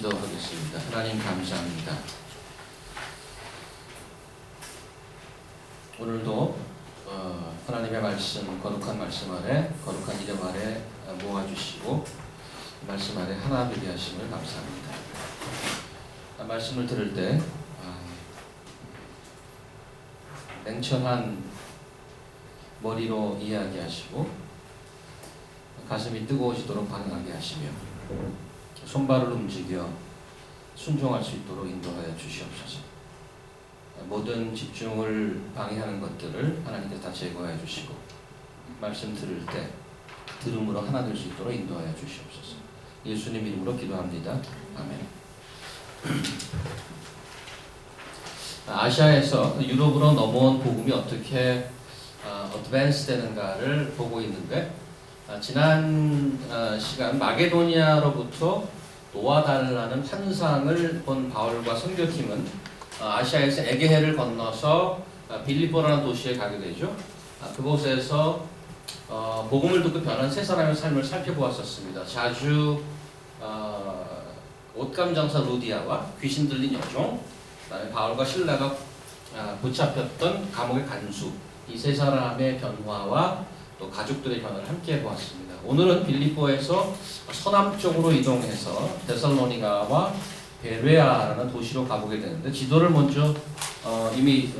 기도하겠습니다. 하나님 감사합니다. 오늘도 하나님의 말씀, 거룩한 말씀 아래, 거룩한 이름 아래 모아주시고 말씀 아래 하나 되게 하심을 감사합니다. 말씀을 들을 때 냉철한 머리로 이야기하시고 가슴이 뜨거워지도록 반응하게 하시며 손발을 움직여 순종할 수 있도록 인도하여 주시옵소서. 모든 집중을 방해하는 것들을 하나님께서 다 제거해 주시고 말씀 들을 때 들음으로 하나 될 수 있도록 인도하여 주시옵소서. 예수님 이름으로 기도합니다. 아멘. 아시아에서 유럽으로 넘어온 복음이 어떻게 어드밴스 되는가를 보고 있는데 지난 시간 마게도니아로부터 노아달라는 환상을 본 바울과 선교팀은 아시아에서 에게해를 건너서 빌립보라는 도시에 가게 되죠. 그곳에서 복음을 듣고 변한 세 사람의 삶을 살펴보았었습니다. 자주 옷감 장사 루디아와 귀신 들린 여종, 그다음에 바울과 실라가 붙잡혔던 감옥의 간수, 이 세 사람의 변화와 또 가족들의 변화를 함께 보았습니다. 오늘은 빌립보에서 서남쪽으로 이동해서 데살로니가와 베레아라는 도시로 가보게 되는데 지도를 먼저 이미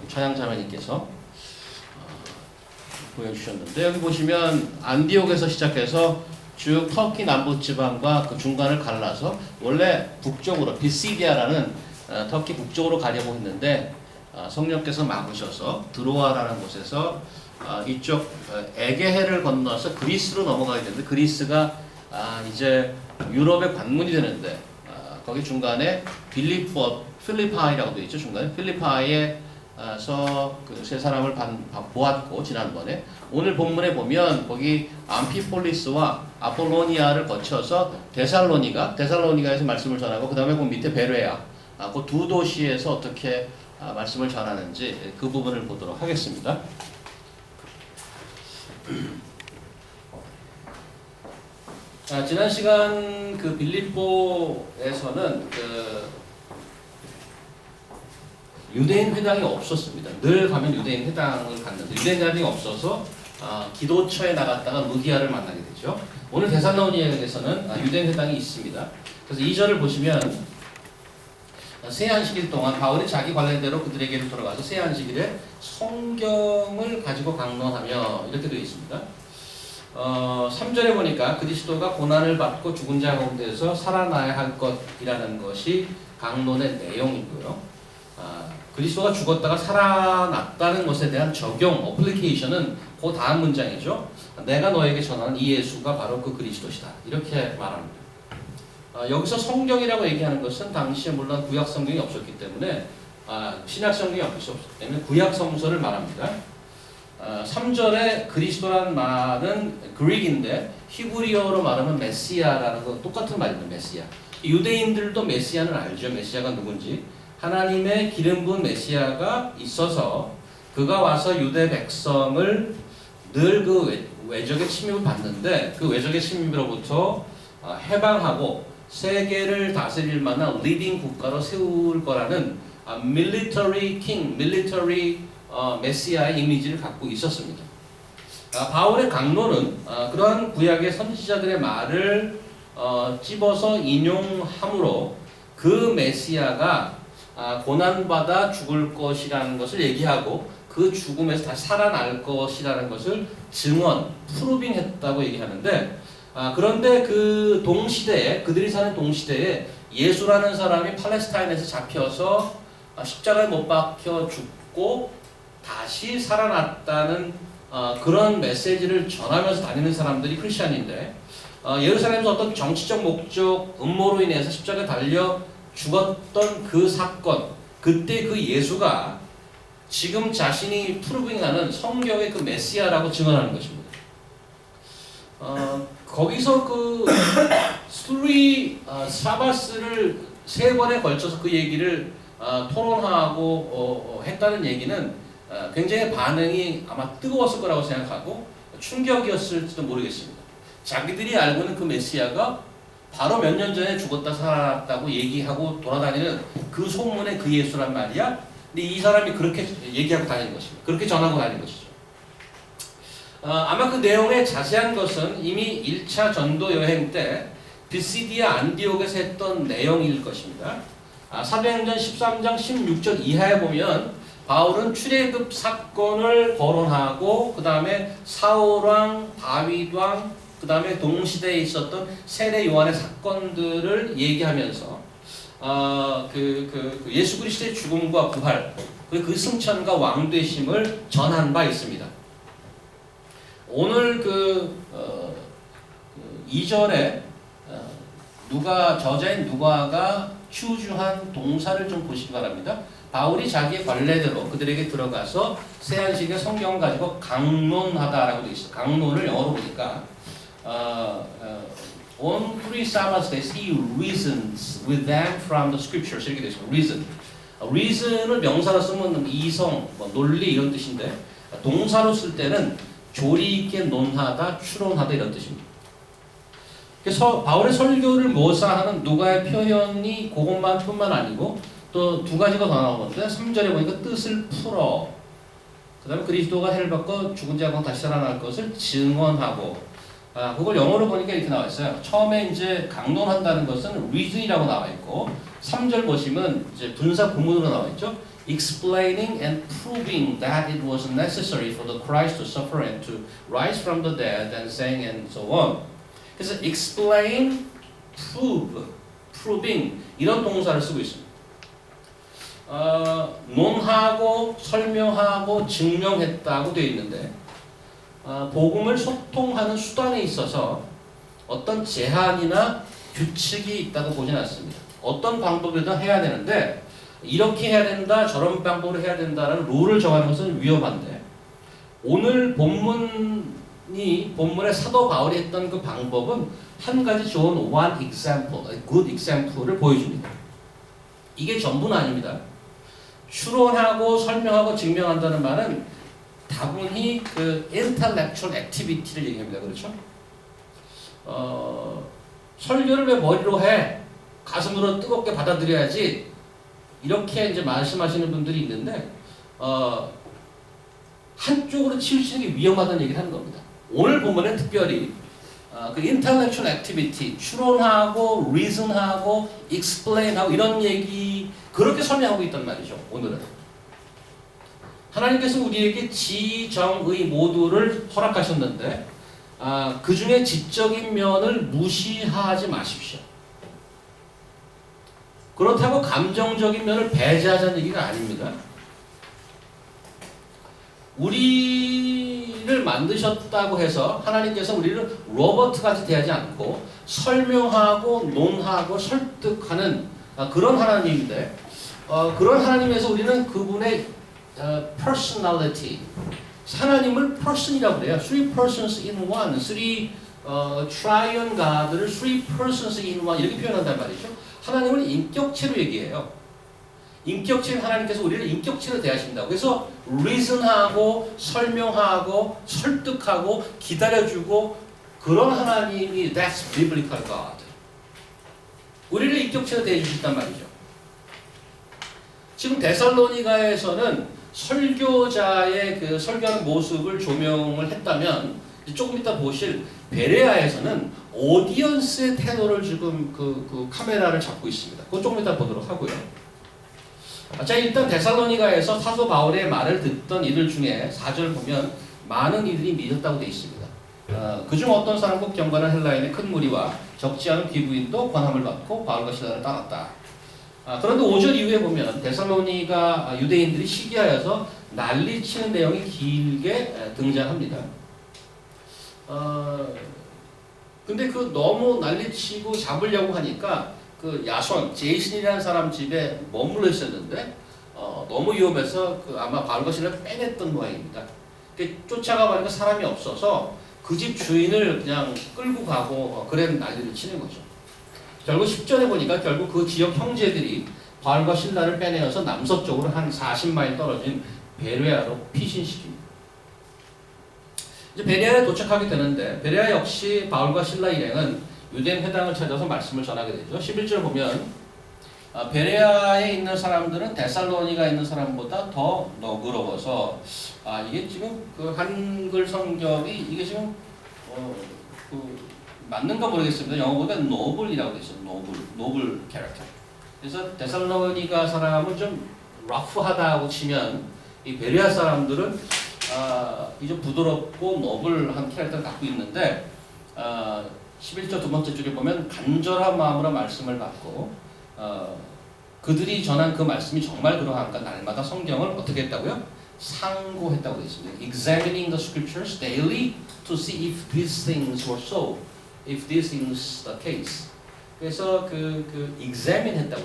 차양자매님께서 보여주셨는데 여기 보시면 안디옥에서 시작해서 쭉 터키 남부지방과 그 중간을 갈라서 원래 북쪽으로 비시디아라는 터키 북쪽으로 가려고 했는데 성령께서 막으셔서 드로아라는 곳에서 이쪽 에게해를 건너서 그리스로 넘어가게 되는데 그리스가 이제 유럽의 관문이 되는데 거기 중간에 필리파이라고 되어 있죠. 중간에 필리파이에서 그 세 사람을 보았고 지난번에 오늘 본문에 보면 거기 암피폴리스와 아폴로니아를 거쳐서 데살로니가에서 말씀을 전하고 그 다음에 그 밑에 베레아 그 두 도시에서 어떻게 말씀을 전하는지 그 부분을 보도록 하겠습니다. 지난 시간 그 빌립보에서는 그 유대인 회당이 없었습니다. 늘 가면 유대인 회당을 갔는데 유대인 회당이 없어서 기도처에 나갔다가 루디아를 만나게 되죠. 오늘 데살로니가에서는 유대인 회당이 있습니다. 그래서 2절을 보시면 새 안식일 동안 바울이 자기 관례대로 그들에게로 돌아가서 새 안식일에 성경을 가지고 강론하며 이렇게 되어 있습니다. 3절에 보니까 그리스도가 고난을 받고 죽은 자 가운데서 살아나야 할 것이라는 것이 강론의 내용이고요. 그리스도가 죽었다가 살아났다는 것에 대한 적용, 어플리케이션은 그 다음 문장이죠. 내가 너에게 전하는 이 예수가 바로 그 그리스도시다. 이렇게 말합니다. 여기서 성경이라고 얘기하는 것은 당시에 물론 구약 성경이 없었기 때문에 신약 성경이 없었기 때문에 구약 성서를 말합니다. 3절에 그리스도라는 말은 그릭인데 히브리어로 말하면 메시아라는 거 똑같은 말입니다. 메시아. 유대인들도 메시아는 알죠. 메시아가 누군지. 하나님의 기름 부은 메시아가 있어서 그가 와서 유대 백성을 늘 그 외적의 침입을 받는데 그 외적의 침입으로부터 해방하고 세계를 다스릴 만한 리딩 국가로 세울 거라는 military king, military 메시아의 이미지를 갖고 있었습니다. 바울의 강론은 그러한 구약의 선지자들의 말을 찝어서 인용함으로 그 메시아가 고난받아 죽을 것이라는 것을 얘기하고 그 죽음에서 다시 살아날 것이라는 것을 증언, 프루빙했다고 얘기하는데 그런데 그 동시대에 그들이 사는 동시대에 예수라는 사람이 팔레스타인에서 잡혀서 십자가에 못 박혀 죽고 다시 살아났다는 그런 메시지를 전하면서 다니는 사람들이 크리스천인데 예루살렘에서 어떤 정치적 목적, 음모로 인해서 십자가에 달려 죽었던 그 사건, 그때 그 예수가 지금 자신이 프루빙하는 성경의 그 메시아라고 증언하는 것입니다. 거기서 그 사바스를 3번에 걸쳐서 그 얘기를 토론하고 했다는 얘기는 굉장히 반응이 아마 뜨거웠을 거라고 생각하고 충격이었을지도 모르겠습니다. 자기들이 알고 있는 그 메시아가 바로 몇 년 전에 죽었다 살았다고 얘기하고 돌아다니는 그 소문의 그 예수란 말이야. 근데 이 사람이 그렇게 얘기하고 다니는 것입니다. 그렇게 전하고 다니는 것이죠. 아마 그 내용의 자세한 것은 이미 1차 전도 여행 때 비시디아 안디옥에서 했던 내용일 것입니다. 사도행전 13장 16절 이하에 보면 바울은 출애굽 사건을 거론하고 그 다음에 사울왕, 다윗왕, 그 다음에 동시대에 있었던 세례 요한의 사건들을 얘기하면서 예수 그리스도의 죽음과 부활, 그 승천과 왕되심을 전한 바 있습니다. 오늘 2절에 저자인 누가가 추주한 동사를 좀 보시기 바랍니다. 바울이 자기의 관례대로 그들에게 들어가서 세안식의 성경을 가지고 강론하다라고 되어 있어요. 강론을 영어로 보니까 on 3 Sabbath days he reasons with them from the scriptures 이렇게 되어 있습니다. reason. reason을 명사로 쓰면 이성, 논리 이런 뜻인데 동사로 쓸 때는 조리 있게 논하다, 추론하다 이런 뜻입니다. 그래서 바울의 설교를 묘사하는 누가의 표현이 그것만 뿐만 아니고 또 두 가지가 더 나오는데 3절에 보니까 뜻을 풀어 그 다음에 그리스도가 해를 받고 죽은 자 가운데 다시 살아날 것을 증언하고 그걸 영어로 보니까 이렇게 나와 있어요. 처음에 이제 강론한다는 것은 reason이라고 나와 있고 3절 보시면 이제 분사 구문으로 나와 있죠. explaining and proving that it was necessary for the Christ to suffer and to rise from the dead and saying and so on. 그래서 explain, prove, proving 이런 동사를 쓰고 있습니다. 논하고 설명하고 증명했다고 되어 있는데 복음을 소통하는 수단에 있어서 어떤 제한이나 규칙이 있다고 보지는 않습니다. 어떤 방법이든 해야 되는데 이렇게 해야 된다, 저런 방법으로 해야 된다라는 룰을 정하는 것은 위험한데 오늘 본문의 사도 바울이 했던 그 방법은 한 가지 좋은 one example, good example을 보여줍니다. 이게 전부는 아닙니다. 추론하고 설명하고 증명한다는 말은 다분히 그 intellectual activity를 얘기합니다. 그렇죠? 설교를 왜 머리로 해? 가슴으로 뜨겁게 받아들여야지. 이렇게 이제 말씀하시는 분들이 있는데 한쪽으로 치우치는 게 위험하다는 얘기를 하는 겁니다. 오늘 본문은 특별히 그 intellectual activity, 추론하고, reason하고, explain하고 이런 얘기 그렇게 설명하고 있단 말이죠. 오늘은 하나님께서 우리에게 지정의 모두를 허락하셨는데 그 중에 지적인 면을 무시하지 마십시오. 그렇다고 감정적인 면을 배제하자는 얘기가 아닙니다. 우리를 만드셨다고 해서 하나님께서 우리를 로봇같이 대하지 않고 설명하고 논하고 설득하는 그런 하나님인데 그런 하나님에서 우리는 그분의 personality 하나님을 person이라고 그래요. Three persons in one, triune God를 three persons in one 이렇게 표현한단 말이죠. 하나님을 인격체로 얘기해요. 인격체인 하나님께서 우리를 인격체로 대하신다고. 그래서 reason하고 설명하고 설득하고 기다려주고 그런 하나님이 that's biblical God. 우리를 인격체로 대해주셨단 말이죠. 지금 데살로니가에서는 설교자의 그 설교하는 모습을 조명을 했다면 조금 이따 보실 베레아에서는 오디언스의 태도를 지금 그 카메라를 잡고 있습니다. 그건 조금 이따 보도록 하고요. 자, 일단 데살로니가에서 사도 바울의 말을 듣던 이들 중에 4절 보면 많은 이들이 믿었다고 되어 있습니다. 그중 어떤 사람과 경건한 헬라인의 큰 무리와 적지 않은 귀부인도 권함을 받고 바울과 실라를 따랐다. 그런데 5절 이후에 보면 데살로니가 유대인들이 시기하여서 난리치는 내용이 길게 등장합니다. 근데 그 너무 난리치고 잡으려고 하니까 그 야손, 제이슨이라는 사람 집에 머물러 있었는데 너무 위험해서 아마 바울과 실라를 빼냈던 모양입니다. 쫓아가 보니까 사람이 없어서 그 집 주인을 그냥 끌고 가고 그래 난리를 치는 거죠. 결국 10절에 보니까 결국 그 지역 형제들이 바울과 실라를 빼내어서 남서쪽으로 한 40마일 떨어진 베레아로 피신시킵니다. 이제 베레아에 도착하게 되는데 베레아 역시 바울과 실라 일행은 유대인 회당을 찾아서 말씀을 전하게 되죠. 11절 보면 베레아에 있는 사람들은 데살로니가 있는 사람보다 더 너그러워서 이게 지금 그 한글 성경이 이게 지금 맞는가 모르겠습니다. 영어보다 노블이라고 되어 있어요. 노블 캐릭터. 그래서 데살로니가 사람은 좀 러프하다고 치면 이 베레아 사람들은 이 좀 부드럽고 노블한 캐릭터를 갖고 있는데 11절 두 번째 줄에 보면 간절한 마음으로 말씀을 받고 그들이 전한 그 말씀이 정말 그러한가 날마다 성경을 어떻게 했다고요? 상고했다고 되어 있습니다. Examining the scriptures daily to see if these things were so, if this is the case. 그래서 그 examine 했다고.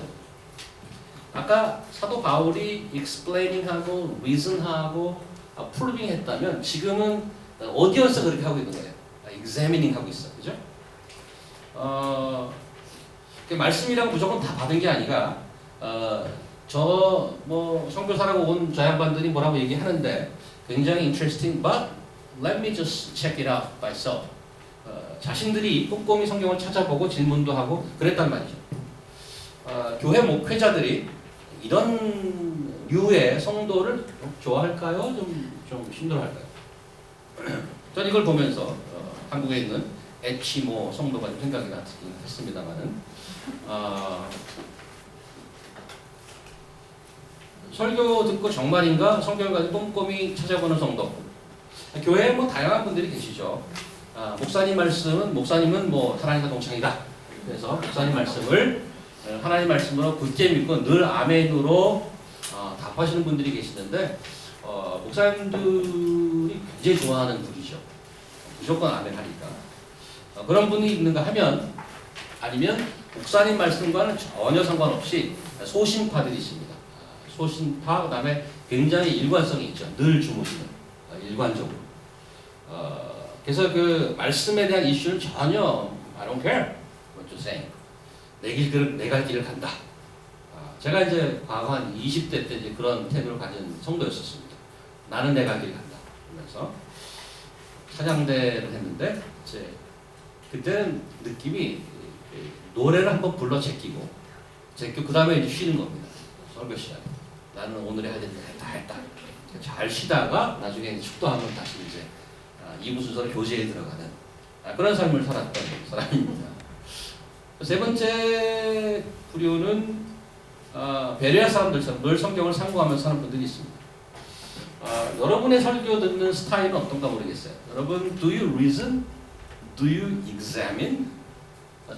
아까 사도 바울이 explaining하고 reason하고 proving 했다면 지금은 어디에서 그렇게 하고 있는 거예요? examining 하고 있어, 그죠? 그 말씀이랑 무조건 다 받은 게 아니라 저 뭐 선교사라고 온 저 양반들이 뭐라고 얘기하는데 굉장히 interesting, but let me just check it out myself. 자신들이 꼼꼼히 성경을 찾아보고 질문도 하고 그랬단 말이죠. 교회 목회자들이 이런 류의 성도를 좋아할까요? 좀 힘들어할까요? 전 이걸 보면서 한국에 있는 에치모 성도가 좀 생각이 났긴 했습니다만은 설교 듣고 정말인가 성경까지 꼼꼼히 찾아보는 성도. 교회에 뭐 다양한 분들이 계시죠. 목사님은 뭐 하나님과 동창이다. 그래서 목사님 말씀을 하나님 말씀으로 굳게 믿고 늘 아멘으로 답하시는 분들이 계시는데 목사님들이 굉장히 좋아하는 분이죠. 무조건 아멘 하니까. 그런 분이 있는가 하면 아니면 목사님 말씀과는 전혀 상관없이 소신파들이 있습니다. 소신파, 그 다음에 굉장히 일관성이 있죠. 늘 주무시는 일관적으로. 그래서 그 말씀에 대한 이슈는 전혀 I don't care what you're saying. 내 갈 길을 간다. 제가 이제 과거 한 20대 때 이제 그런 태도를 가진 성도였었습니다. 나는 내 갈 길 간다. 그러면서 찬양대를 했는데 이제 그때는 느낌이 노래를 한번 불러 제끼고 그 다음에 이제 쉬는 겁니다. 설교 시간에. 나는 오늘 해야 될 일 했다. 잘 쉬다가 나중에 축도하면 다시 이제 2부 순서로 교제에 들어가는 그런 삶을 살았던 사람입니다. 세 번째 부류는 베레아 사람들처럼 늘 성경을 상고하면서 사는 분들이 있습니다. 여러분의 설교 듣는 스타일은 어떤가 모르겠어요. 여러분, do you reason? Do you examine?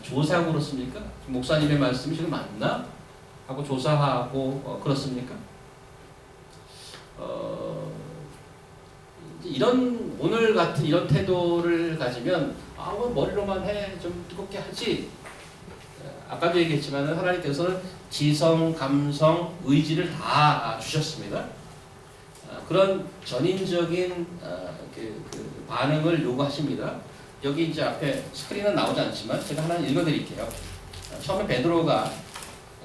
조사하고 그렇습니까? 목사님의 말씀이 지금 맞나? 하고 조사하고 그렇습니까? 이런 오늘 같은 이런 태도를 가지면 뭐 머리로만 해, 좀 뜨겁게 하지. 아까도 얘기했지만 하나님께서는 지성, 감성, 의지를 다 주셨습니다. 그런 전인적인 그 반응을 요구하십니다. 여기 이제 앞에 스크린은 나오지 않지만 제가 하나 읽어드릴게요. 처음에 베드로가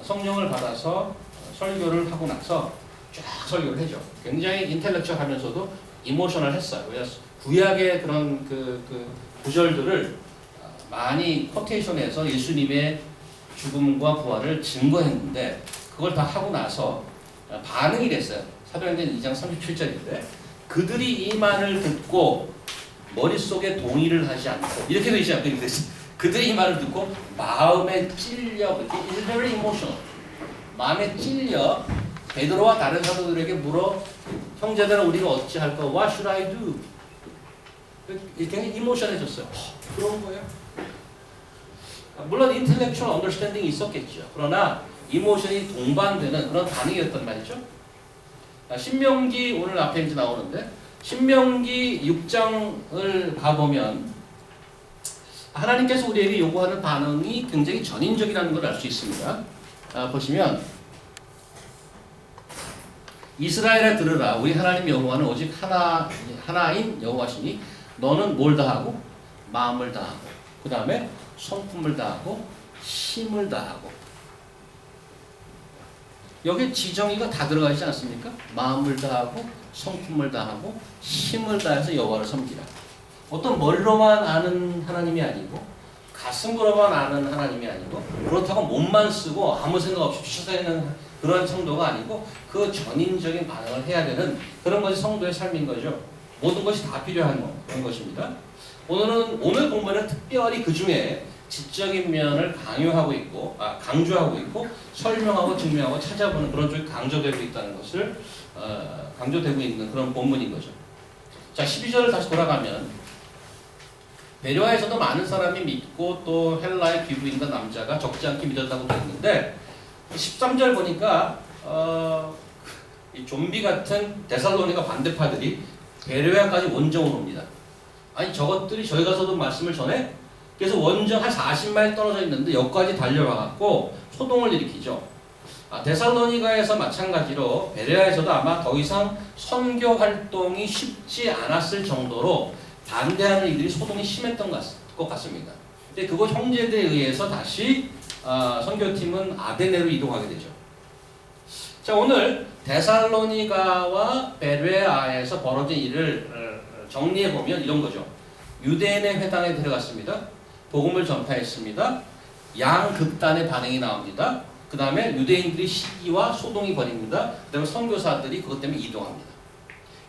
성령을 받아서 설교를 하고 나서 쫙 설교를 해줘. 굉장히 인텔렉츄얼하면서도 이모셔널했어요. 왜냐하면 구약의 그런 그 구절들을 많이 코테이션해서 예수님의 죽음과 부활을 증거했는데 그걸 다 하고 나서 반응이 됐어요. 사도행전 2장 37절인데 그들이 이 말을 듣고 머릿속에 동의를 하지 않고 이렇게 되지 않고 이렇게 됐어요. 그들이 이 말을 듣고 마음에 찔려, it's very emotional. 마음에 찔려 베드로와 다른 사도들에게 물어 형제들아 우리가 어찌할까? What should I do? 굉장히 이모션해졌어요. 그런 거예요. 물론 intellectual understanding이 있었겠죠. 그러나 이모션이 동반되는 그런 반응이었단 말이죠. 신명기 오늘 앞에 이제 나오는데 신명기 6장을 가보면 하나님께서 우리에게 요구하는 반응이 굉장히 전인적이라는 걸 알 수 있습니다. 보시면 이스라엘에 들으라 우리 하나님 여호와는 오직 하나인 여호와시니 너는 뭘 다하고 마음을 다하고 그 다음에 성품을 다하고 힘을 다하고 여기 지정의가 다 들어가 있지 않습니까? 마음을 다하고 성품을 다하고 힘을 다해서 여호와를 섬기라. 어떤 머리로만 아는 하나님이 아니고 가슴으로만 아는 하나님이 아니고 그렇다고 몸만 쓰고 아무 생각 없이 주셔서는 그런 성도가 아니고 그 전인적인 반응을 해야 되는 그런 것이 성도의 삶인 거죠. 모든 것이 다 필요한 그런 것입니다. 오늘 본문은 특별히 그 중에 지적인 면을 강조하고 있고 설명하고 증명하고 찾아보는 그런 쪽이 강조되고 있다는 것을 강조되고 있는 그런 본문인 거죠. 자, 12절을 다시 돌아가면 베레아에서도 많은 사람이 믿고 또 헬라의 귀부인과 남자가 적지 않게 믿었다고 되어 있는데 13절 보니까 이 좀비 같은 데살로니가 반대파들이 베레아까지 원정을 옵니다. 아니 저것들이 저희 가서도 말씀을 전해? 그래서 원정 한 40마일 떨어져 있는데 여기까지 달려와갖고 소동을 일으키죠. 데살로니가에서 마찬가지로 베레아에서도 아마 더 이상 선교 활동이 쉽지 않았을 정도로 반대하는 이들이 소동이 심했던 것 같습니다. 근데 그곳 형제들에 의해서 다시 선교팀은 아데네로 이동하게 되죠. 자, 오늘 데살로니가와 베레아에서 벌어진 일을 정리해보면 이런 거죠. 유대인의 회당에 들어갔습니다. 복음을 전파했습니다. 양극단의 반응이 나옵니다. 그 다음에 유대인들이 시기와 소동이 벌입니다. 그 다음에 선교사들이 그것 때문에 이동합니다.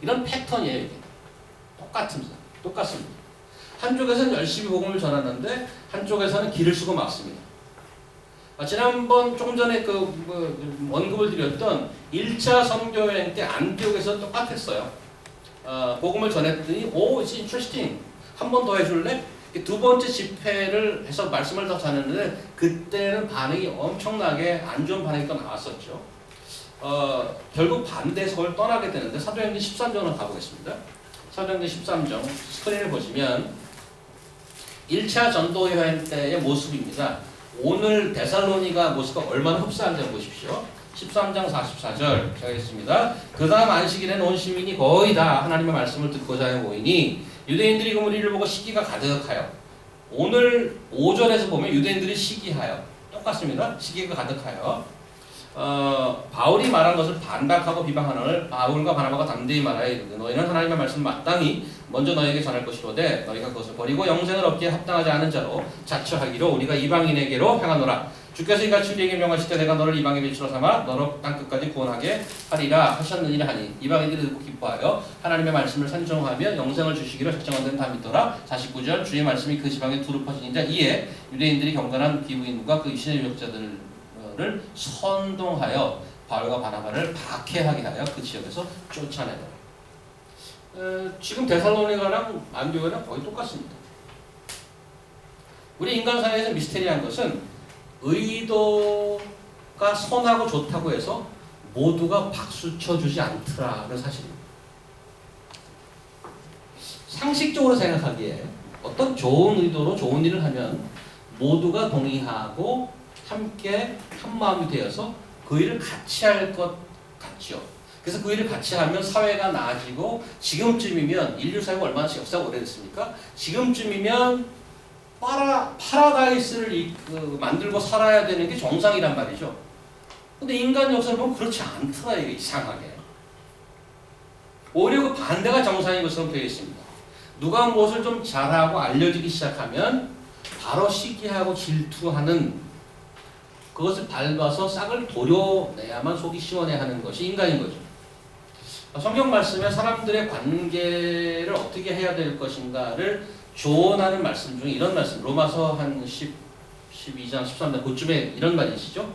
이런 패턴이에요. 이게. 똑같습니다. 한쪽에서는 열심히 복음을 전하는데 한쪽에서는 길을 쓰고 막습니다. 지난번 조금 전에 언급을 드렸던 1차 선교여행 때 안디옥에서 똑같았어요. 복음을 전했더니 it's interesting. 한 번 더 해줄래? 두 번째 집회를 해서 말씀을 더 전했는데 그때는 반응이 엄청나게 안 좋은 반응이 또 나왔었죠. 결국 반대해서 그걸 떠나게 되는데 사도행전 13장으로 가보겠습니다. 사도행전 13장 스크린을 보시면 1차 전도 여행 때의 모습입니다. 오늘 데살로니가 모습과 얼마나 흡사한지 보십시오. 13장 44절 시작하겠습니다. 그 다음 안식일에는 온 시민이 거의 다 하나님의 말씀을 듣고자 하여 모이니 유대인들이 그 무리를 보고 시기가 가득하여 오늘 5절에서 보면 유대인들이 시기하여 똑같습니다. 시기가 가득하여 바울이 말한 것을 반박하고 비방하노를 바울과 바나바가 담대히 말하여 이르되 너희는 하나님의 말씀을 마땅히 먼저 너희에게 전할 것이로되 너희가 그것을 버리고 영생을 얻기에 합당하지 않은 자로 자처하기로 우리가 이방인에게로 향하노라. 주께서 이같이 우리에게 명하실 때 내가 너를 이방의 빛으로 삼아 너로 땅끝까지 구원하게 하리라 하셨느니라 하니 이방인들이 듣고 기뻐하여 하나님의 말씀을 산정하며 영생을 주시기로 작정한 데는 다 믿더라. 49절 주의 말씀이 그 지방에 두루 퍼지니라. 이에 유대인들이 경건한 귀부인과 그 신의 유력자들을 선동하여 바울과 바나바를 박해하게 하여 그 지역에서 쫓아내더라. 지금 데살로니가랑 안디옥이랑 거의 똑같습니다. 우리 인간 사회에서 미스테리한 것은 의도가 선하고 좋다고 해서 모두가 박수 쳐주지 않더라는 사실입니다. 상식적으로 생각하기에 어떤 좋은 의도로 좋은 일을 하면 모두가 동의하고 함께 한마음이 되어서 그 일을 같이 할 것 같죠. 그래서 그 일을 같이 하면 사회가 나아지고 지금쯤이면 인류 사회가 얼마나 역사가 오래됐습니까? 지금쯤이면 파라다이스를 만들고 살아야 되는 게 정상이란 말이죠. 근데 인간 역사를 보면 그렇지 않더라. 이게 이상하게. 오히려 그 반대가 정상인 것처럼 되어 있습니다. 누가 무엇을 좀 잘하고 알려지기 시작하면 바로 시기하고 질투하는 그것을 밟아서 싹을 도려내야만 속이 시원해하는 것이 인간인 거죠. 성경 말씀에 사람들의 관계를 어떻게 해야 될 것인가를 조언하는 말씀 중에 이런 말씀, 로마서 한 12장 13장 그쯤에 이런 말이 있으시죠.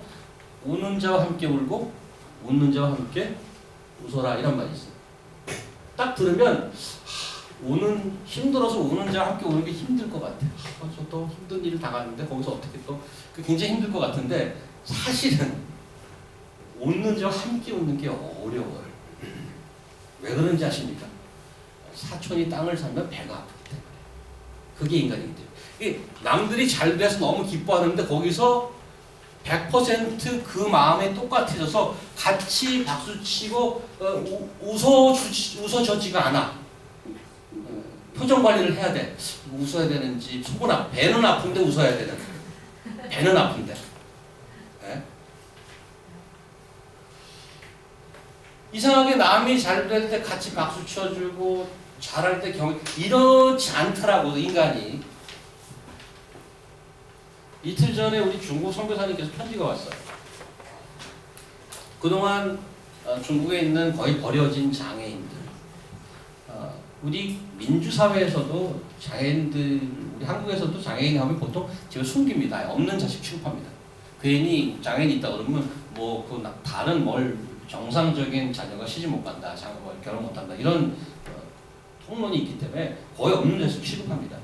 우는 자와 함께 울고 웃는 자와 함께 웃어라 이런 말이 있어요. 딱 들으면 힘들어서 우는 자와 함께 우는 게 힘들 것 같아요. 저 또 힘든 일을 당하는데 거기서 어떻게 또 굉장히 힘들 것 같은데 사실은 웃는 자와 함께 웃는 게 어려워요. 왜 그런지 아십니까? 사촌이 땅을 사면 배가 아프기 때문에. 그게 인간이기 때문에. 남들이 잘 돼서 너무 기뻐하는데 거기서 100% 그 마음에 똑같아져서 같이 박수치고 웃어주지가 않아. 표정 관리를 해야 돼. 웃어야 되는지 속은 배는 아픈데 웃어야 되는. 배는 아픈데. 네? 이상하게 남이 잘 될 때 같이 박수 쳐주고 잘할 때 이렇지 않더라고 인간이. 이틀 전에 우리 중국 선교사님께서 편지가 왔어요. 그동안 중국에 있는 거의 버려진 장애인들, 우리 민주사회에서도 장애인들, 우리 한국에서도 장애인 하면 보통 집에 숨깁니다. 없는 자식 취급합니다. 괜히 장애인이 있다 그러면 뭐 그 다른 뭘 정상적인 자녀가 시집 못 간다, 결혼 못 한다 이런 통론이 있기 때문에 거의 없는 자식 취급합니다.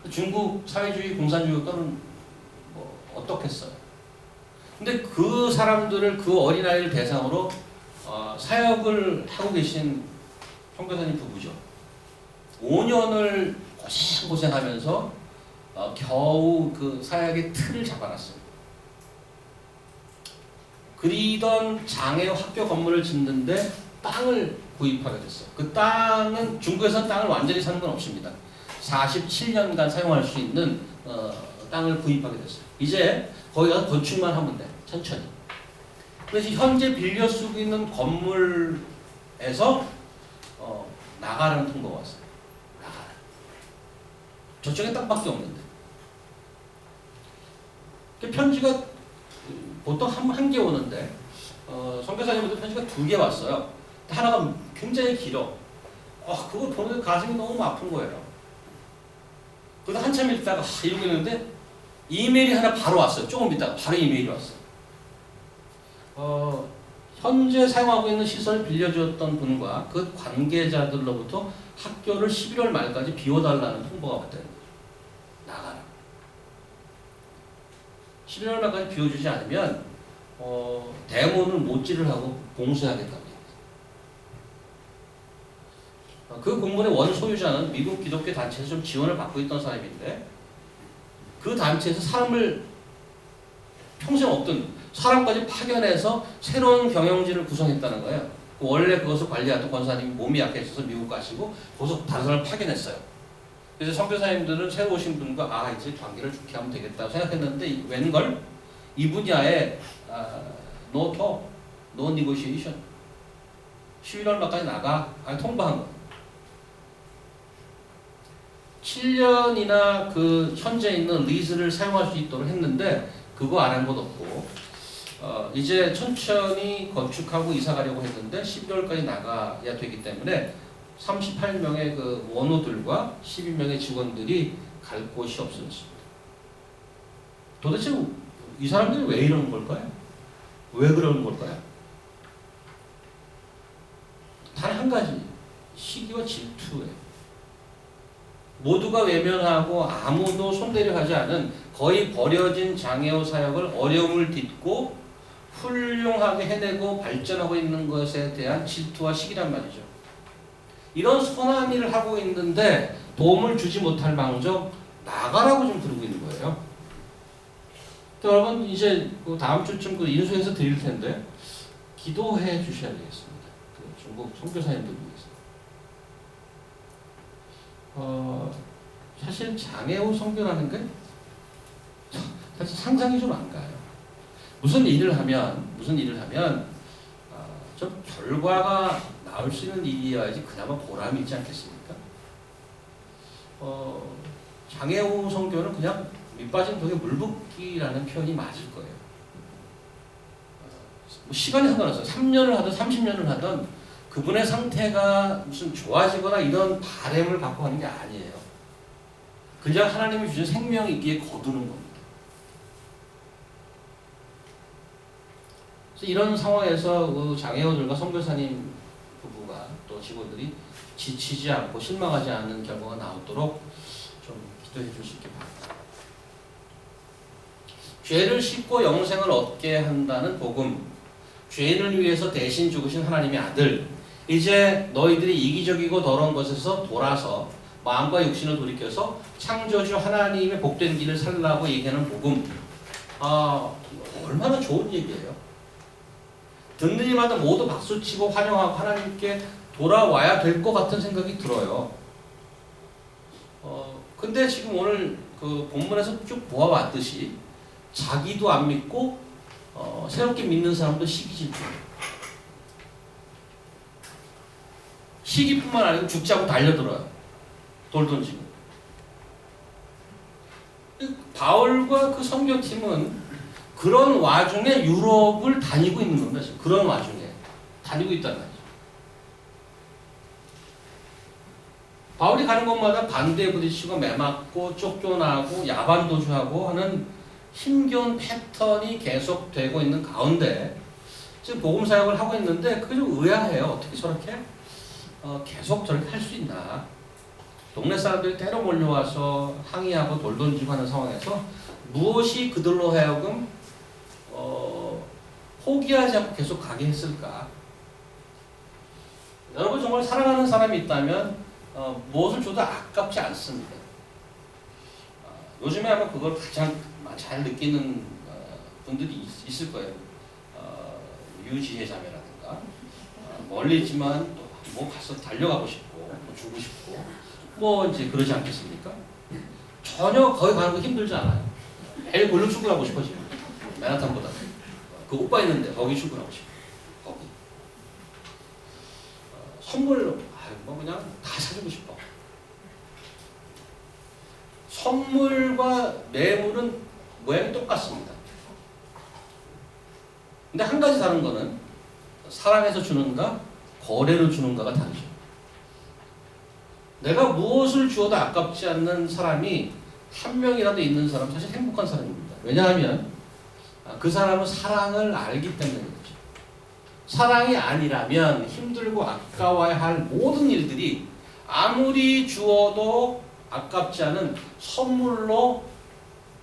중국 사회주의 공산주의 국가는 뭐 어떻겠어요? 근데 그 사람들을, 그 어린아이를 대상으로 사역을 하고 계신 선교사님 부부죠. 5년을 고생하면서 겨우 그 사역의 틀을 잡아놨어요. 그리던 장애우 학교 건물을 짓는데 땅을 구입하게 됐어요. 그 땅은 중국에서는 땅을 완전히 사는 건 없습니다. 47년간 사용할 수 있는 땅을 구입하게 됐어요. 이제 거기 가서 건축만 하면 돼. 천천히. 그래서 현재 빌려 쓰고 있는 건물에서 나가라는 통보가 왔어요. 나가라. 저쪽에 땅밖에 없는데. 그 편지가 보통 한 개 오는데 선교사님부터 편지가 2개 왔어요. 하나가 굉장히 길어. 그걸 보는데 가슴이 너무 아픈 거예요. 그래서 한참 읽다가 이러고 있는데 이메일이 하나 바로 왔어요. 조금 있다가 바로 이메일이 왔어요. 현재 사용하고 있는 시설을 빌려주었던 분과 그 관계자들로부터 학교를 11월 말까지 비워달라는 통보가 왔다는 거죠. 나가라. 11월 말까지 비워주지 않으면 대문을 못질을 하고 봉쇄하겠다고. 그 공문의 원소유자는 미국 기독교 단체에서 좀 지원을 받고 있던 사람인데 그 단체에서 사람을 평생 없던 사람까지 파견해서 새로운 경영진을 구성했다는 거예요. 원래 그것을 관리하던 권사님이 몸이 약해져서 미국 가시고 거기서 다른 사람을 파견했어요. 그래서 선교사님들은 새로 오신 분과 이제 관계를 좋게 하면 되겠다고 생각했는데 웬걸 이 분야에 no talk, no negotiation 11월 말까지 나가 통보한 거예요. 7년이나 그 현재 있는 리즈를 사용할 수 있도록 했는데 그거 안 한 것 없고 이제 천천히 건축하고 이사 가려고 했는데 12월까지 나가야 되기 때문에 38명의 그 원우들과 12명의 직원들이 갈 곳이 없어졌습니다. 도대체 이 사람들이 왜 이러는 걸까요? 왜 그러는 걸까요? 단 한 가지, 시기와 질투예요. 모두가 외면하고 아무도 손대려 하지 않은 거의 버려진 장애우 사역을 어려움을 딛고 훌륭하게 해내고 발전하고 있는 것에 대한 질투와 시기란 말이죠. 이런 선한 일을 하고 있는데 도움을 주지 못할 망정 나가라고 좀 부르고 있는 거예요. 여러분 이제 다음 주쯤 인수해서 드릴 텐데 기도해 주셔야 되겠습니다. 중국 선교사님들 위해서. 사실 장애우 선교라는 게 사실 상상이 좀 안 가요. 무슨 일을 하면 좀 결과가 나올 수 있는 일이어야지 그나마 보람이 있지 않겠습니까? 장애우 선교는 그냥 밑빠진 독에 물 붓기라는 표현이 맞을 거예요. 시간이 상관없어요. 3년을 하든 30년을 하든 그분의 상태가 무슨 좋아지거나 이런 바램을 갖고 하는 게 아니에요. 그냥 하나님이 주신 생명이 있기에 거두는 겁니다. 그래서 이런 상황에서 그 장애우들과 선교사님 부부가 또 직원들이 지치지 않고 실망하지 않는 결과가 나오도록 좀 기도해 줄 수 있게 바랍니다. 죄를 씻고 영생을 얻게 한다는 복음, 죄인을 위해서 대신 죽으신 하나님의 아들, 이제 너희들이 이기적이고 더러운 것에서 돌아서 마음과 육신을 돌이켜서 창조주 하나님의 복된 길을 살라고 얘기하는 복음. 얼마나 좋은 얘기예요. 듣는 이마다 모두 박수치고 환영하고 하나님께 돌아와야 될 것 같은 생각이 들어요. 근데 지금 오늘 그 본문에서 쭉 보아왔듯이 자기도 안 믿고 새롭게 믿는 사람도 시기 질투. 시기뿐만 아니고 죽자고 달려들어요. 돌 던지고. 바울과 그 선교팀은 그런 와중에 유럽을 다니고 있는 겁니다. 지금 그런 와중에 다니고 있다는 거죠. 바울이 가는 곳마다 반대에 부딪히고 매맞고 쫓겨나고 야반도주하고 하는 힘겨운 패턴이 계속되고 있는 가운데 지금 복음 사역을 하고 있는데 그게 좀 의아해요. 어떻게 저렇게 계속 저렇게 할 수 있나. 동네 사람들이 때로 몰려와서 항의하고 돌 던지고 하는 상황에서 무엇이 그들로 하여금 포기하지 않고 계속 가게 했을까. 여러분 정말 사랑하는 사람이 있다면 무엇을 줘도 아깝지 않습니다. 요즘에 아마 그걸 가장 잘 느끼는 분들이 있을 거예요. 유지혜 자매라든가 멀리 있지만 또 뭐 가서 달려가고 싶고 뭐 주고 싶고 뭐 이제 그러지 않겠습니까? 전혀 거기 가는 거 힘들지 않아요. 매일 골로 출근하고 싶어 지금 맨하탄보다 그 오빠 있는데 거기 출근하고 싶어. 거기 선물 뭐 그냥 다 사주고 싶어. 선물과 뇌물은 모양이 똑같습니다. 근데 한 가지 다른 거는 사랑해서 주는가 거래로 주는가가 다르죠. 내가 무엇을 주어도 아깝지 않는 사람이 한 명이라도 있는 사람 사실 행복한 사람입니다. 왜냐하면 그 사람은 사랑을 알기 때문이죠. 사랑이 아니라면 힘들고 아까워야 할 모든 일들이 아무리 주어도 아깝지 않은 선물로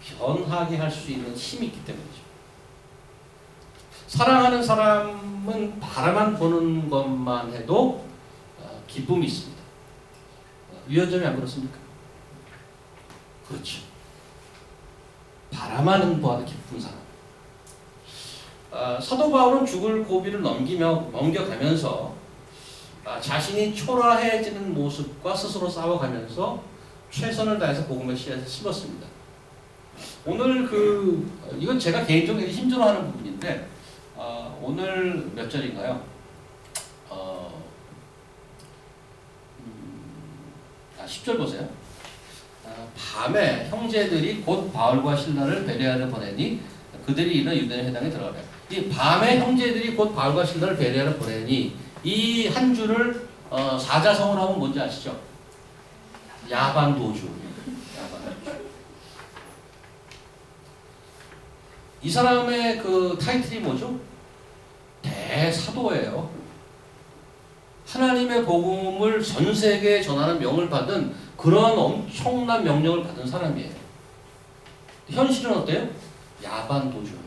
변하게 할 수 있는 힘이 있기 때문이죠. 사랑하는 사람은 바라만 보는 것만 해도 기쁨이 있습니다. 위원장이 안 그렇습니까? 그렇죠. 바라만 보아도 기쁜 사람. 사도 바울은 죽을 고비를 넘겨가면서 자신이 초라해지는 모습과 스스로 싸워가면서 최선을 다해서 복음의 씨앗을 심었습니다. 오늘 이건 제가 개인적으로 힘들어하는 부분인데 오늘 몇 절인가요? 10절 보세요. 밤에 형제들이 곧 바울과 실라를 베레아로 보내니 그들이 이르러 유대인 회당에 들어가래. 이 밤에 형제들이 곧 바울과 실라를 베레아로 보내니 이 한 줄을 사자성어로 하면 뭔지 아시죠? 야반도주. 이 사람의 그 타이틀이 뭐죠? 대사도예요. 하나님의 복음을 전 세계에 전하는 명을 받은 그런 엄청난 명령을 받은 사람이에요. 현실은 어때요? 야반도주.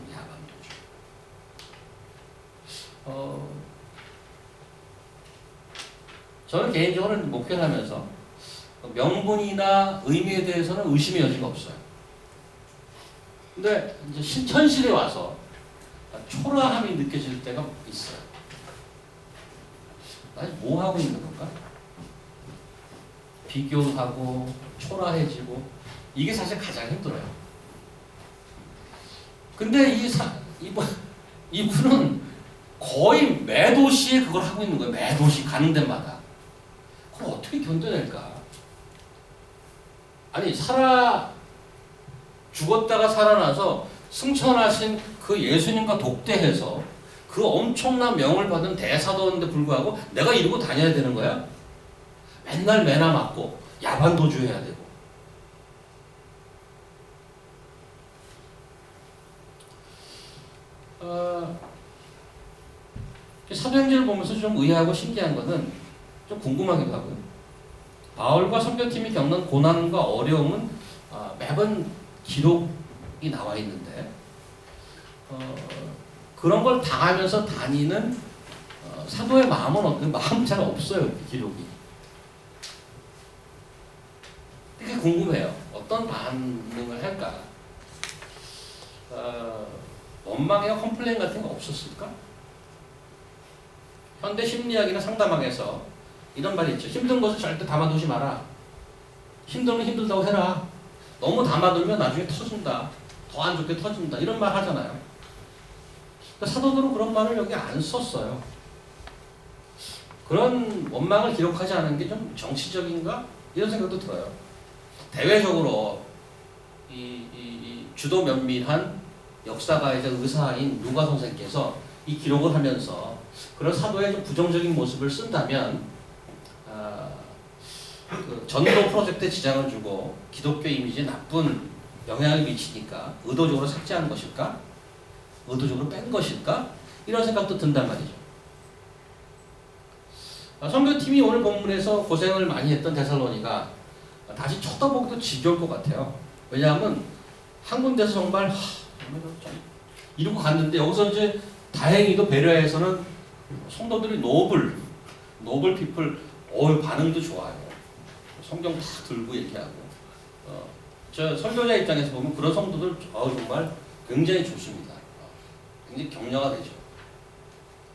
저는 개인적으로 목회를 하면서 명분이나 의미에 대해서는 의심의 여지가 없어요. 근데 이제 현실에 와서 초라함이 느껴질 때가 있어요. 아니 뭐 하고 있는 건가? 비교하고 초라해지고 이게 사실 가장 힘들어요. 근데 이분은 거의 매 도시에 그걸 하고 있는 거예요. 매 도시 가는 데마다. 그걸 어떻게 견뎌낼까? 아니 죽었다가 살아나서 승천하신 그 예수님과 독대해서 그 엄청난 명을 받은 대사도인데 불구하고 내가 이러고 다녀야 되는 거야? 맨날 매나 맞고 야반도주 해야 되고. 사도행전을 보면서 좀 의아하고 신기한 거는 좀 궁금하기도 하고요. 바울과 선교팀이 겪는 고난과 어려움은 매번 기록이 나와 있는데 그런 걸 당하면서 다니는 사도의 마음은 잘 없어요. 그 기록이. 되게 궁금해요. 어떤 반응을 할까? 원망이나 컴플레인 같은 거 없었을까? 현대 심리학이나 상담학에서 이런 말이 있죠. 힘든 것을 절대 담아두지 마라. 힘들면 힘들다고 해라. 너무 담아두면 나중에 터진다. 더 안 좋게 터진다. 이런 말 하잖아요. 사도들은 그런 말을 여기 안 썼어요. 그런 원망을 기록하지 않은 게 좀 정치적인가? 이런 생각도 들어요. 대외적으로 이 주도 면밀한 역사가이자 의사인 누가 선생께서 이 기록을 하면서 그런 사도의 좀 부정적인 모습을 쓴다면 그 전도 프로젝트에 지장을 주고 기독교 이미지에 나쁜 영향을 미치니까 의도적으로 삭제한 것일까? 의도적으로 뺀 것일까? 이런 생각도 든단 말이죠. 선교팀이 오늘 본문에서 고생을 많이 했던 데살로니가 다시 쳐다보기도 지겨울 것 같아요. 왜냐하면 한 군데서 정말 이러고 갔는데 여기서 이제 다행히도 베레아에서는 성도들이 노블 피플 반응도 좋아요. 성경 다 들고 얘기하고 저 설교자 입장에서 보면 그런 성도들 정말 굉장히 좋습니다. 굉장히 격려가 되죠.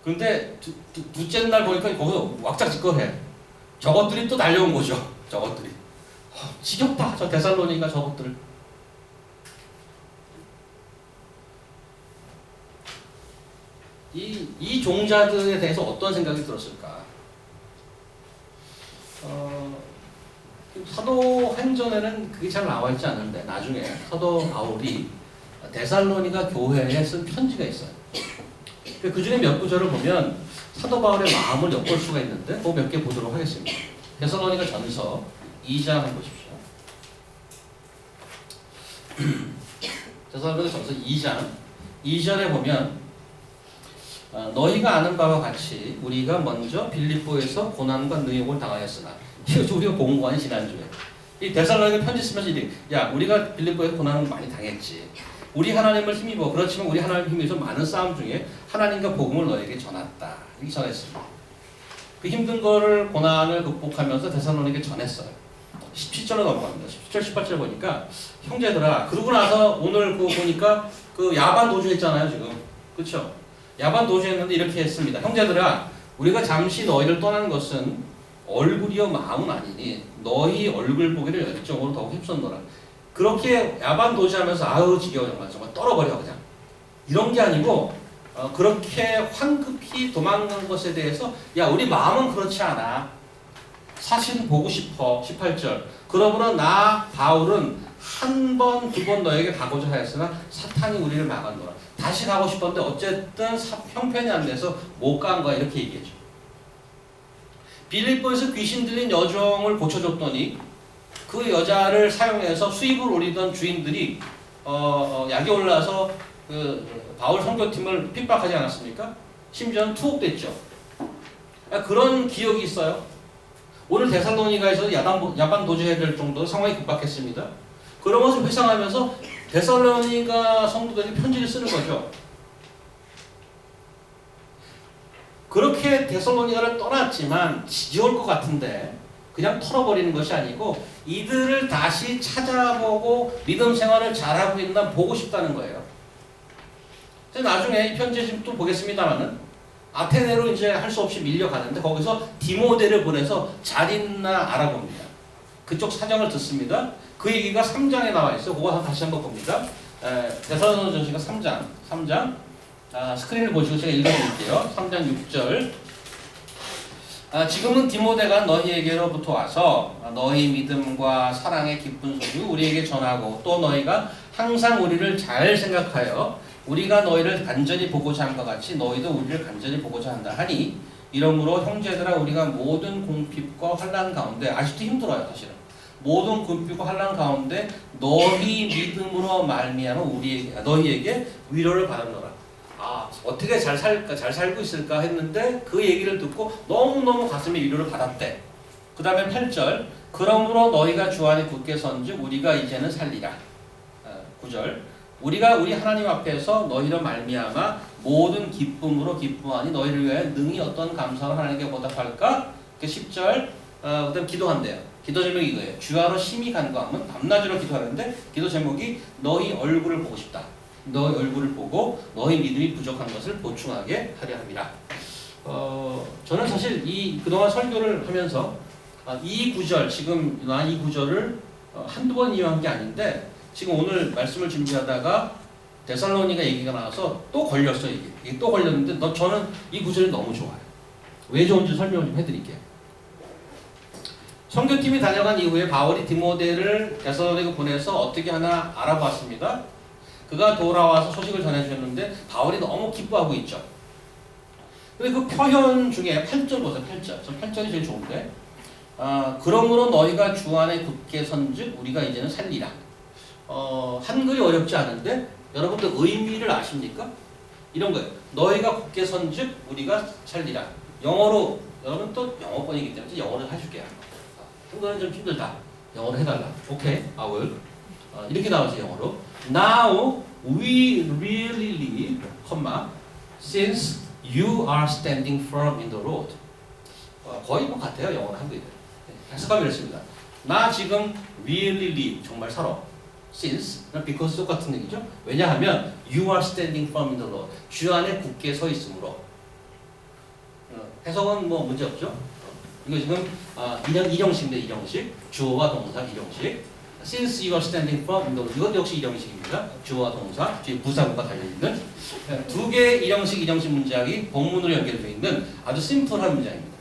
그런데 둘째 날 보니까 거기서 왁자지껄해. 저것들이 또 달려온 거죠. 저것들이 지겹다. 저 데살로니가 저것들. 이 종자들에 대해서 어떤 생각이 들었을까? 사도행전에는 그게 잘 나와 있지 않은데 나중에 사도 바울이 데살로니가 교회에 쓴 편지가 있어요. 그 중에 몇 구절을 보면 사도 바울의 마음을 엿볼 수가 있는데 그거 몇 개 보도록 하겠습니다. 데살로니가 전서 2장 한번 보십시오. 데살로니가 전서 2장 2절에 보면 너희가 아는 바와 같이 우리가 먼저 빌립보에서 고난과 능욕을 당하였으나 이거 우리가 본 거아니 지난주에 이 데살로니가 편지 쓰면서 이래 야 우리가 빌립보에서 고난을 많이 당했지 우리 하나님을 힘입어 그렇지만 우리 하나님을 힘입어서 많은 싸움 중에 하나님과 복음을 너에게 전했다 이렇게 전했습니다. 그 힘든 거를 고난을 극복하면서 데살로니가에 전했어요. 17절로 넘어갑니다. 17절 18절 보니까 형제들아 그러고 나서 오늘 그거 보니까 그 야반 도주 했잖아요 지금 그렇죠? 야반 도주했는데 이렇게 했습니다. 형제들아 우리가 잠시 너희를 떠난 것은 얼굴이요 마음은 아니니 너희 얼굴 보기를 열정으로 더욱 힘썼노라. 그렇게 야반 도주하면서 아우 지겨워 정말 떨어버려 그냥 이런 게 아니고 그렇게 황급히 도망간 것에 대해서 야 우리 마음은 그렇지 않아. 사실은 보고 싶어. 18절 그러므로 나 바울은 한 번, 두 번 너에게 가고자 하였으나 사탄이 우리를 막았노라. 다시 가고 싶었는데 어쨌든 형편이 안 돼서 못 간 거야 이렇게 얘기했죠. 빌립보에서 귀신 들린 여종을 고쳐줬더니 그 여자를 사용해서 수입을 올리던 주인들이 약이 올라서 그 바울 선교팀을 핍박하지 않았습니까? 심지어는 투옥됐죠. 그런 기억이 있어요. 오늘 데살로니가에서 야반 도주해야 될 정도로 상황이 급박했습니다. 그런 것을 회상하면서 데살로니가 성도들이 편지를 쓰는 거죠. 그렇게 데살로니가를 떠났지만 지겨울 것 같은데 그냥 털어버리는 것이 아니고 이들을 다시 찾아보고 믿음 생활을 잘하고 있나 보고 싶다는 거예요. 나중에 이 편지 좀 또 보겠습니다만은 아테네로 이제 할 수 없이 밀려가는데 거기서 디모데를 보내서 잘 있나 알아봅니다. 그쪽 사정을 듣습니다. 그 얘기가 3장에 나와 있어요. 그거 다시 한번 봅니다. 데살로니가전서 3장 스크린을 보시고 제가 읽어드릴게요. 3장 6절 지금은 디모데가 너희에게로부터 와서 너희 믿음과 사랑의 기쁜 소식을 우리에게 전하고 또 너희가 항상 우리를 잘 생각하여 우리가 너희를 간절히 보고자 한 것 같이 너희도 우리를 간절히 보고자 한다 하니 이러므로 형제들아 우리가 모든 궁핍과 환난 가운데 아직도 힘들어요 사실은 모든 궁핍과 환난 가운데 너희 믿음으로 말미암아 너희에게 위로를 받았노라. 어떻게 잘 살까 잘 살고 있을까 했는데 그 얘기를 듣고 너무너무 가슴에 위로를 받았대. 그 다음에 8절 그러므로 너희가 주 안에 굳게 선즉 우리가 이제는 살리라. 9절 우리가 우리 하나님 앞에서 너희로 말미암아 모든 기쁨으로 기뻐하니 너희를 위하여 능히 어떤 감사로 하나님께 보답할까? 10절 그다음 기도한대요. 기도 제목이 이거예요. 주야로 심히 간구하면 밤낮으로 기도하는데 기도 제목이 너희 얼굴을 보고 싶다. 너희 얼굴을 보고 너희 믿음이 부족한 것을 보충하게 하려 함이라. 저는 사실 그동안 설교를 하면서 이 구절 지금 난 이 구절을 한두 번 이용한 게 아닌데 지금 오늘 말씀을 준비하다가 데살로니가 얘기가 나와서 또 걸렸어 이게 또 걸렸는데 저는 이 구절이 너무 좋아요. 왜 좋은지 설명을 좀 해드릴게요. 선교팀이 다녀간 이후에 바울이 디모데를 데살로니가 보내서 어떻게 하나 알아봤습니다. 그가 돌아와서 소식을 전해주셨는데 바울이 너무 기뻐하고 있죠. 근데 그 표현 중에 8절 보세요. 8절. 저 8절이 제일 좋은데 그러므로 너희가 주 안에 굳게 선즉 우리가 이제는 살리라. 한글이 어렵지 않은데 여러분들 의미를 아십니까? 이런 거예요. 너희가 굳게 선즉 우리가 살리라. 영어로 여러분 또 영어권이기 때문에 영어를 해줄게요. 한글은 좀 힘들다. 영어로 해달라. 오케이, I will. 이렇게 나오죠 영어로. Now we really live, since you are standing firm in the road. 거의 뭐 같아요 영어는 한글이. 해석하면 이렇습니다. 나 지금 really live, 정말 살아. Since, because 똑같은 얘기죠. 왜냐하면 you are standing firm in the road. 주 안에 굳게 서 있으므로. 해석은 뭐 문제 없죠. 이거 지금 일형식인데 일형식. 주어와 동사 일형식. Since you are standing firm in the road. 이건 역시 일형식입니다. 주어와 동사, 뒤에 부사구가 달려있는 두 개의 일형식 문장이 복문으로 연결되어 있는 아주 심플한 문장입니다.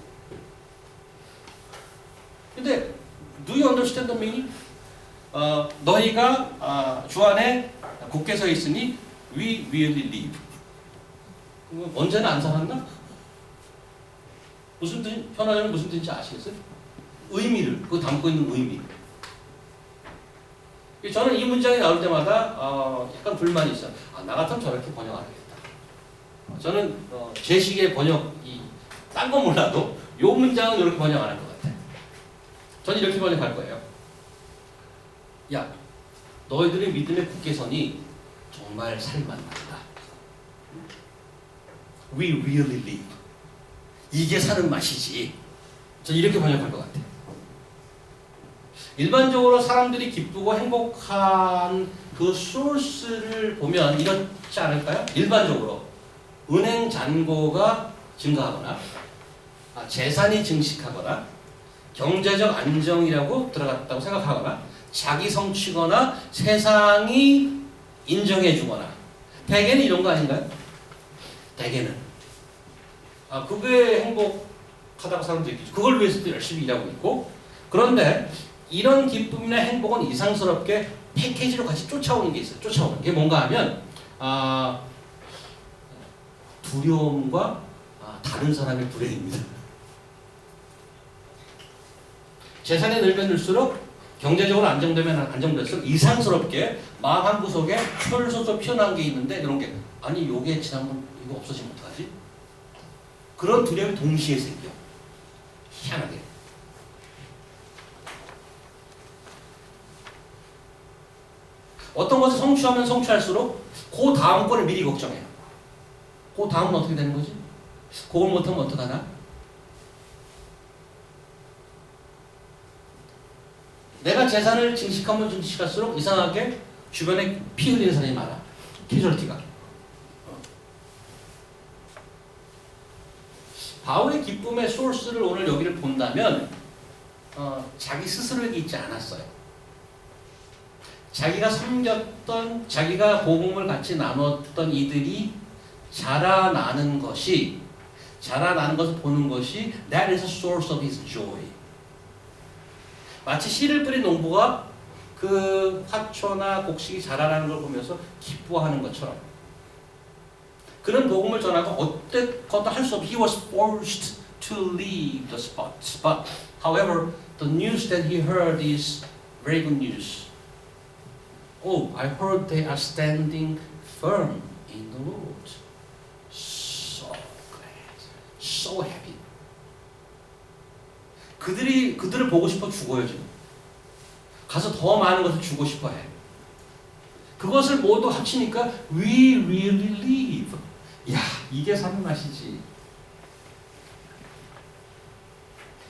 근데 do you understand the meaning? 너희가 주 안에 굳게 서 있으니 we really live. 언제는 안 살았나? 무슨 뜻? 편하자면 무슨 뜻인지 아시겠어요? 의미를, 그거 담고 있는 의미. 저는 이 문장이 나올 때마다 약간 불만이 있어요. 나 같으면 저렇게 번역 안 하겠다. 저는 제 식의 번역이 딴 건 몰라도 이 문장은 이렇게 번역 안 할 것 같아요. 저는 이렇게 번역할 거예요. 야, 너희들의 믿음의 굳게 선이 정말 살만 난다. We really live. 이게 사는 맛이지. 저는 이렇게 번역할 것 같아요. 일반적으로 사람들이 기쁘고 행복한 그 소스를 보면 이렇지 않을까요? 일반적으로 은행 잔고가 증가하거나 재산이 증식하거나 경제적 안정이라고 들어갔다고 생각하거나 자기 성취거나 세상이 인정해주거나 대개는 이런 거 아닌가요? 대개는 그게 행복하다고 사람들이 느끼죠. 그걸 위해서도 열심히 일하고 있고 그런데 이런 기쁨이나 행복은 이상스럽게 패키지로 같이 쫓아오는 게 있어요. 쫓아오는 게 뭔가 하면 두려움과 다른 사람의 불행입니다. 재산이 늘면 늘수록 경제적으로 안정되면 안정될수록 이상스럽게 마음 한 구석에 펼쳐서 피어난 게 있는데 이런 게 아니 요게 지난번 이거 없어지면 어떡하지? 그런 두려움이 동시에 생겨. 희한하게. 어떤 것을 성취하면 성취할수록 그 다음 거를 미리 걱정해요. 그 다음은 어떻게 되는 거지? 그걸 못하면 어떡하나? 내가 재산을 증식하면 증식할수록 이상하게 주변에 피 흘리는 사람이 많아. 캐주얼티가. 바울의 기쁨의 소스를 오늘 여기를 본다면 자기 스스로에게 있지 않았어요. 자기가 섬겼던, 자기가 복음을 같이 나눴던 이들이 자라나는 것을 보는 것이 that is a source of his joy. 마치 씨를 뿌린 농부가 그 화초나 곡식이 자라나는 걸 보면서 기뻐하는 것처럼 그런 복음을 전하고 어때서도 할 수 없이 he was forced to leave the spot. But however, the news that he heard is very good news. Oh, I heard they are standing firm in the Lord. So glad, so happy. 그들을 보고 싶어 죽어요 지금. 가서 더 많은 것을 주고 싶어해. 그것을 모두 합치니까 we really live. 야, 이게 사는 맛이지.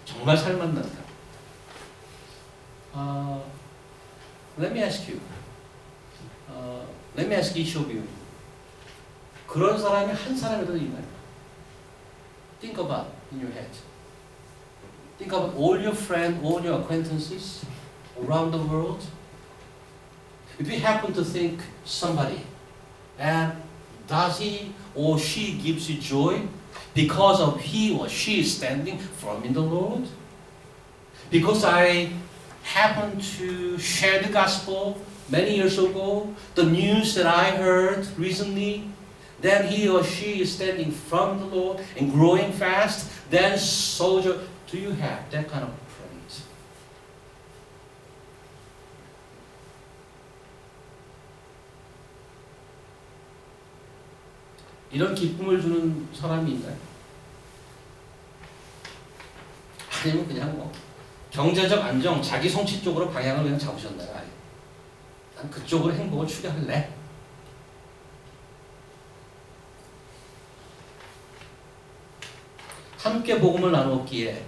정말 살맛난다. Let me ask you. Let me ask each of you. 그런 사람이 한 사람이라도 있나요? Think about in your head. Think about all your friends, all your acquaintances around the world. If you happen to think somebody, and does he or she gives you joy because of he or she is standing firm in the Lord? Because I happened to share the gospel many years ago, the news that I heard recently, then he or she is standing from the Lord and growing fast, then soldier, do you have that kind of praise? 이런 기쁨을 주는 사람이 있나요? 아니면 그냥 뭐 경제적 안정, 자기 성취 쪽으로 방향을 그냥 잡으셨나요? 아예. 난 그쪽으로 행복을 추구할래. 함께 복음을 나눴기에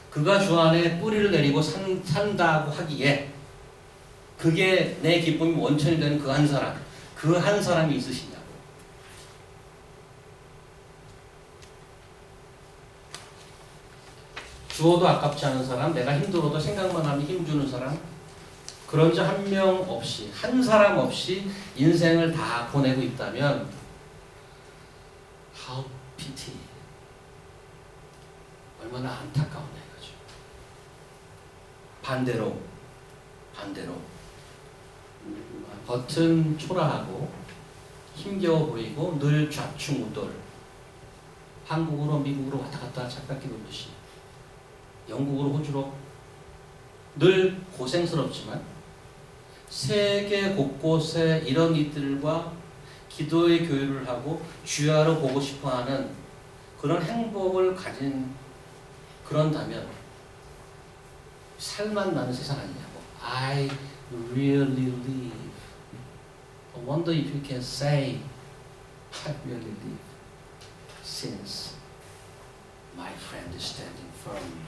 그가 주 안에 뿌리를 내리고 산다고 하기에 그게 내 기쁨이 원천이 되는 그 한 사람, 그 한 사람이 있으시냐고. 주어도 아깝지 않은 사람, 내가 힘들어도 생각만 하면 힘주는 사람, 그런 자 한 명 없이, 한 사람 없이 인생을 다 보내고 있다면 how pity, 얼마나 안타까우냐 이거죠. 반대로 겉은 초라하고 힘겨워 보이고 늘 좌충우돌, 한국으로 미국으로 왔다 갔다 착각기 돌듯이, 영국으로 호주로 늘 고생스럽지만 세계 곳곳에 이런 이들과 기도의 교류를 하고 주야로 보고 싶어하는 그런 행복을 가진, 그런다면 살만 나는 세상 아니냐고. I really live. I wonder if you can say I really live since my friend is standing firm.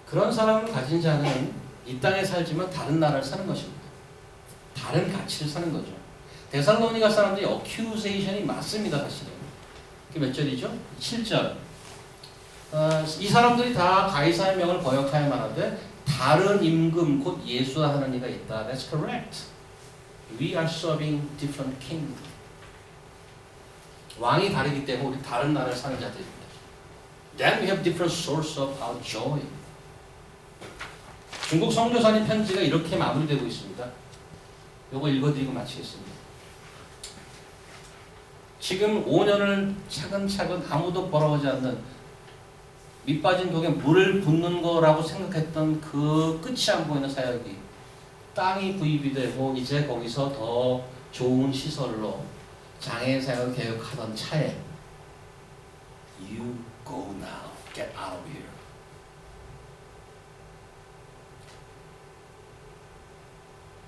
그런 사람을 가진 자는 이 땅에 살지만 다른 나라를 사는 것입니다. 다른 가치를 사는 거죠. 데살로니가 사람들이 어큐세이션이 많습니다. 사실은. 그게 몇 절이죠? 7절. 이 사람들이 다 가이사의 명을 거역하여 말하되 다른 임금 곧 예수와 하는 이가 있다. That's correct. We are serving different king. 왕이 다르기 때문에 우리 다른 나라를 사는 자들입니다. Then we have different source of our joy. 중국 선교사님 편지가 이렇게 마무리되고 있습니다. 요거 읽어드리고 마치겠습니다. 지금 5년을 차근차근 아무도 벌어오지 않는 밑빠진 독에 물을 붓는 거라고 생각했던 그 끝이 안 보이는 사역이 땅이 구입이 되고 이제 거기서 더 좋은 시설로 장애인 사역을 계획하던 차에 You go now, get out of here.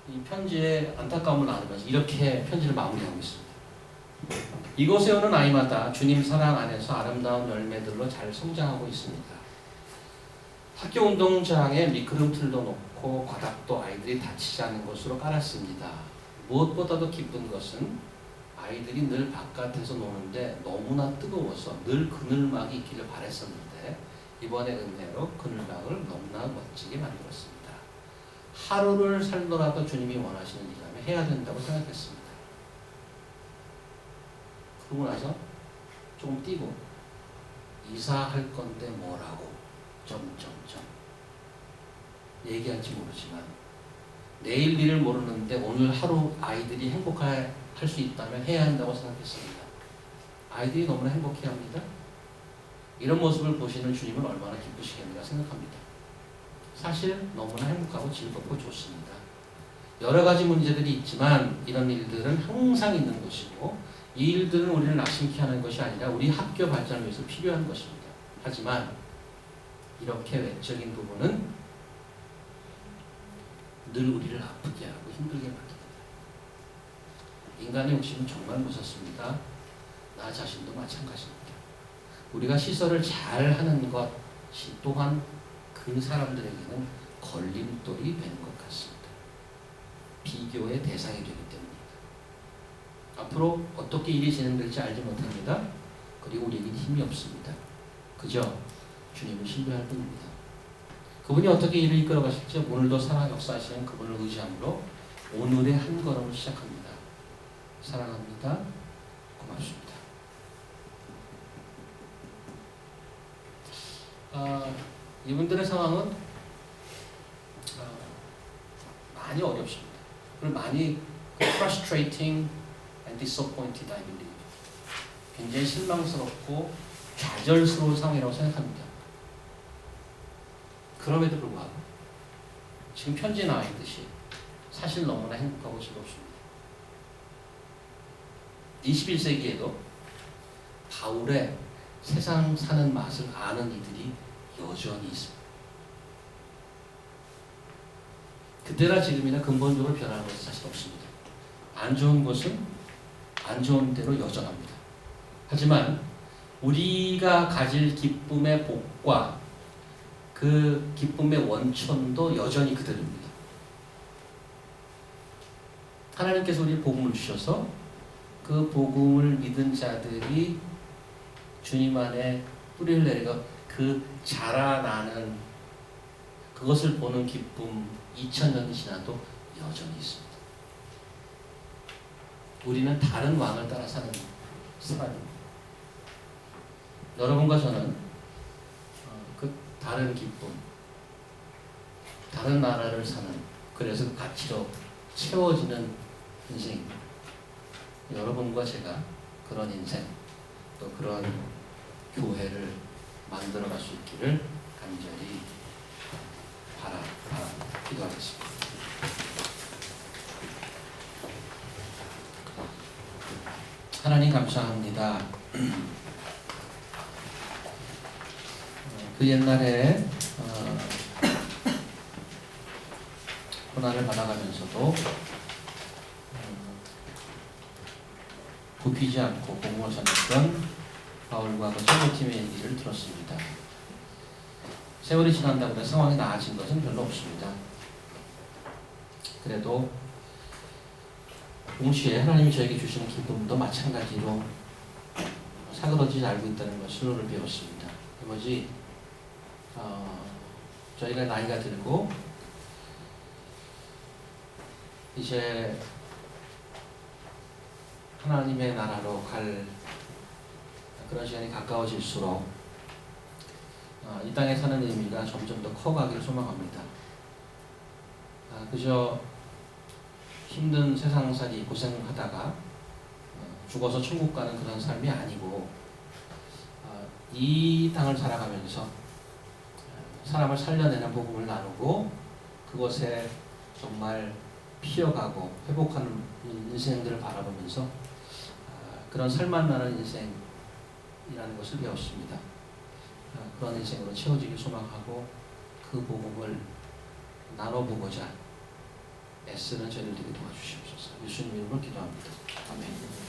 이 편지에 안타까움을 나누면서 이렇게 편지를 마무리하고 있습니다. 이곳에 오는 아이마다 주님 사랑 안에서 아름다운 열매들로 잘 성장하고 있습니다. 학교 운동장에 미끄럼틀도 놓고 바닥도 아이들이 다치지 않는 곳으로 깔았습니다. 무엇보다도 기쁜 것은 아이들이 늘 바깥에서 노는데 너무나 뜨거워서 늘 그늘막이 있기를 바랬었는데 이번에 은혜로 그늘막을 너무나 멋지게 만들었습니다. 하루를 살더라도 주님이 원하시는 일이라면 해야 된다고 생각했습니다. 그러고 나서 조금 뛰고 이사할 건데 뭐라고 점점점 얘기할지 모르지만 내일 일을 모르는데 오늘 하루 아이들이 행복할 수 있다면 해야 한다고 생각했습니다. 아이들이 너무나 행복해합니다. 이런 모습을 보시는 주님은 얼마나 기쁘시겠는가 생각합니다. 사실 너무나 행복하고 즐겁고 좋습니다. 여러 가지 문제들이 있지만 이런 일들은 항상 있는 것이고 이 일들은 우리를 낙심케 하는 것이 아니라 우리 학교 발전을 위해서 필요한 것입니다. 하지만 이렇게 외적인 부분은 늘 우리를 아프게 하고 힘들게 만듭니다. 인간의 욕심은 정말 무섭습니다. 나 자신도 마찬가지입니다. 우리가 시설을 잘 하는 것이 또한 그 사람들에게는 걸림돌이 되는 것 같습니다. 비교의 대상이 되기 때문입니다. 앞으로 어떻게 일이 진행될지 알지 못합니다. 그리고 우리에게는 힘이 없습니다. 그저 주님을 신뢰할 뿐입니다. 그분이 어떻게 일을 이끌어 가실지 오늘도 살아 역사하시는 그분을 의지함으로 오늘의 한 걸음을 시작합니다. 사랑합니다. 고맙습니다. 이분들의 상황은 많이 어렵습니다. 그리고 많이 frustrating and disappointed, I believe. 굉장히 실망스럽고 좌절스러운 상황이라고 생각합니다. 그럼에도 불구하고 지금 편지에 나와 있듯이 사실 너무나 행복하고 즐겁습니다. 21세기에도 바울의 세상 사는 맛을 아는 이들이 여전히 있습니다. 그때나 지금이나 근본적으로 변하는 것은 사실 없습니다. 안 좋은 것은 안 좋은 대로 여전합니다. 하지만 우리가 가질 기쁨의 복과 그 기쁨의 원천도 여전히 그대로입니다. 하나님께서 우리 복음을 주셔서 그 복음을 믿은 자들이 주님 안에 뿌리를 내리고 그 자라나는 그것을 보는 기쁨 2000년이 지나도 여전히 있습니다. 우리는 다른 왕을 따라 사는 사람입니다. 여러분과 저는 그 다른 기쁨, 다른 나라를 사는, 그래서 그 가치로 채워지는 인생입니다. 여러분과 제가 그런 인생, 또 그런 교회를 만들어갈 수 있기를 간절히 기도하겠습니다. 하나님 감사합니다. 그 옛날에 고난을 받아가면서도 굽히지 않고 복음을 전했던 바울과 그 선교팀의 얘기를 들었습니다. 세월이 지난다고 해서 상황이 나아진 것은 별로 없습니다. 그래도 동시에 하나님이 저에게 주시는 기쁨도 마찬가지로 사그러지지 않고 있다는 것을 오늘 배웠습니다. 나머지 저희가 나이가 들고 이제 하나님의 나라로 갈 그런 시간이 가까워질수록 이 땅에 사는 의미가 점점 더 커가기를 소망합니다. 그저 힘든 세상살이 고생하다가 죽어서 천국 가는 그런 삶이 아니고 이 땅을 살아가면서 사람을 살려내는 복음을 나누고 그것에 정말 피어가고 회복하는 인생들을 바라보면서 그런 살맛나는 인생이라는 것을 배웠습니다. 그런 인생으로 채워지길 소망하고 그 복음을 나눠보고자 애쓰는 저희들에게 도와주시옵소서. 예수님 이름으로 기도합니다. 아멘.